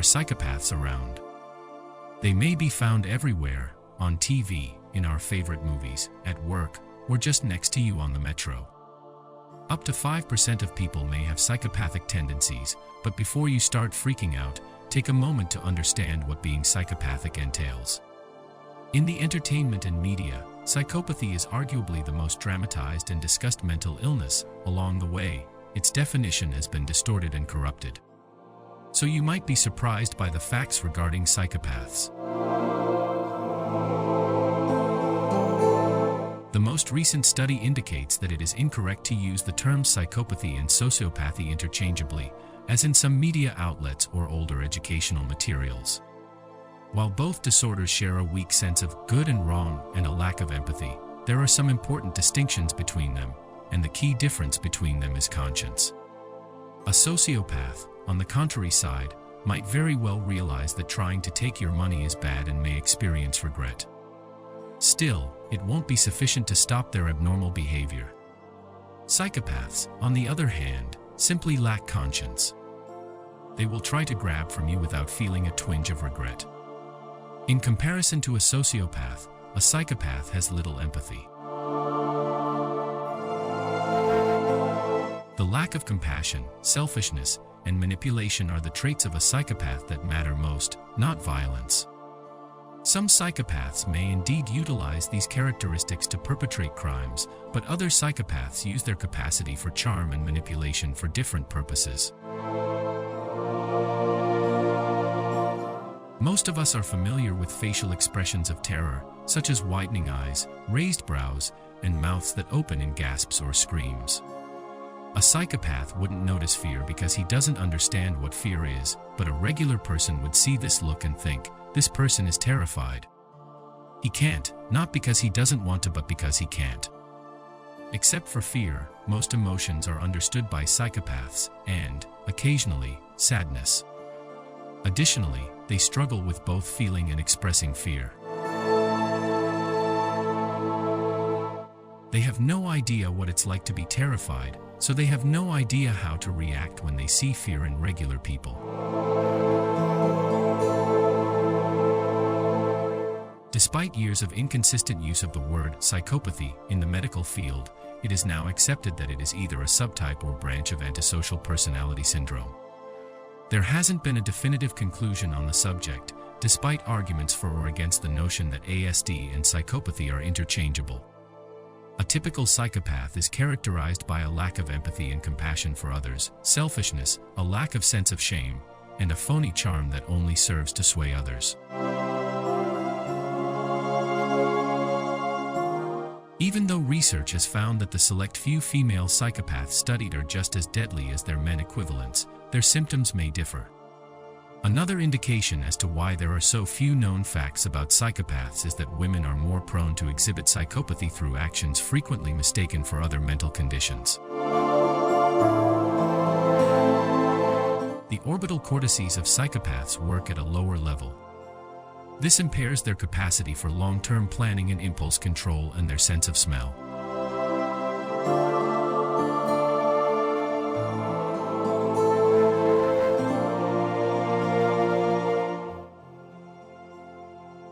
psychopaths around. They may be found everywhere, on TV, in our favorite movies, at work, or just next to you on the metro. Up to 5% of people may have psychopathic tendencies, but before you start freaking out, take a moment to understand what being psychopathic entails. In the entertainment and media, psychopathy is arguably the most dramatized and discussed mental illness. Along the way, its definition has been distorted and corrupted. So you might be surprised by the facts regarding psychopaths. The most recent study indicates that it is incorrect to use the terms psychopathy and sociopathy interchangeably, as in some media outlets or older educational materials. While both disorders share a weak sense of good and wrong and a lack of empathy, there are some important distinctions between them, and the key difference between them is conscience. A sociopath, on the contrary side, might very well realize that trying to take your money is bad and may experience regret. Still, it won't be sufficient to stop their abnormal behavior. Psychopaths, on the other hand, simply lack conscience. They will try to grab from you without feeling a twinge of regret. In comparison to a sociopath, a psychopath has little empathy. The lack of compassion, selfishness, and manipulation are the traits of a psychopath that matter most, not violence. Some psychopaths may indeed utilize these characteristics to perpetrate crimes, but other psychopaths use their capacity for charm and manipulation for different purposes. Most of us are familiar with facial expressions of terror, such as widening eyes, raised brows, and mouths that open in gasps or screams. A psychopath wouldn't notice fear because he doesn't understand what fear is, but a regular person would see this look and think, this person is terrified. He can't, not because he doesn't want to but because he can't. Except for fear, most emotions are understood by psychopaths, and, occasionally, sadness. Additionally, they struggle with both feeling and expressing fear. They have no idea what it's like to be terrified, so they have no idea how to react when they see fear in regular people. Despite years of inconsistent use of the word psychopathy in the medical field, it is now accepted that it is either a subtype or branch of antisocial personality syndrome. There hasn't been a definitive conclusion on the subject, despite arguments for or against the notion that ASD and psychopathy are interchangeable. A typical psychopath is characterized by a lack of empathy and compassion for others, selfishness, a lack of sense of shame, and a phony charm that only serves to sway others. Even though research has found that the select few female psychopaths studied are just as deadly as their men equivalents, their symptoms may differ. Another indication as to why there are so few known facts about psychopaths is that women are more prone to exhibit psychopathy through actions frequently mistaken for other mental conditions. The orbital cortices of psychopaths work at a lower level. This impairs their capacity for long-term planning and impulse control and their sense of smell.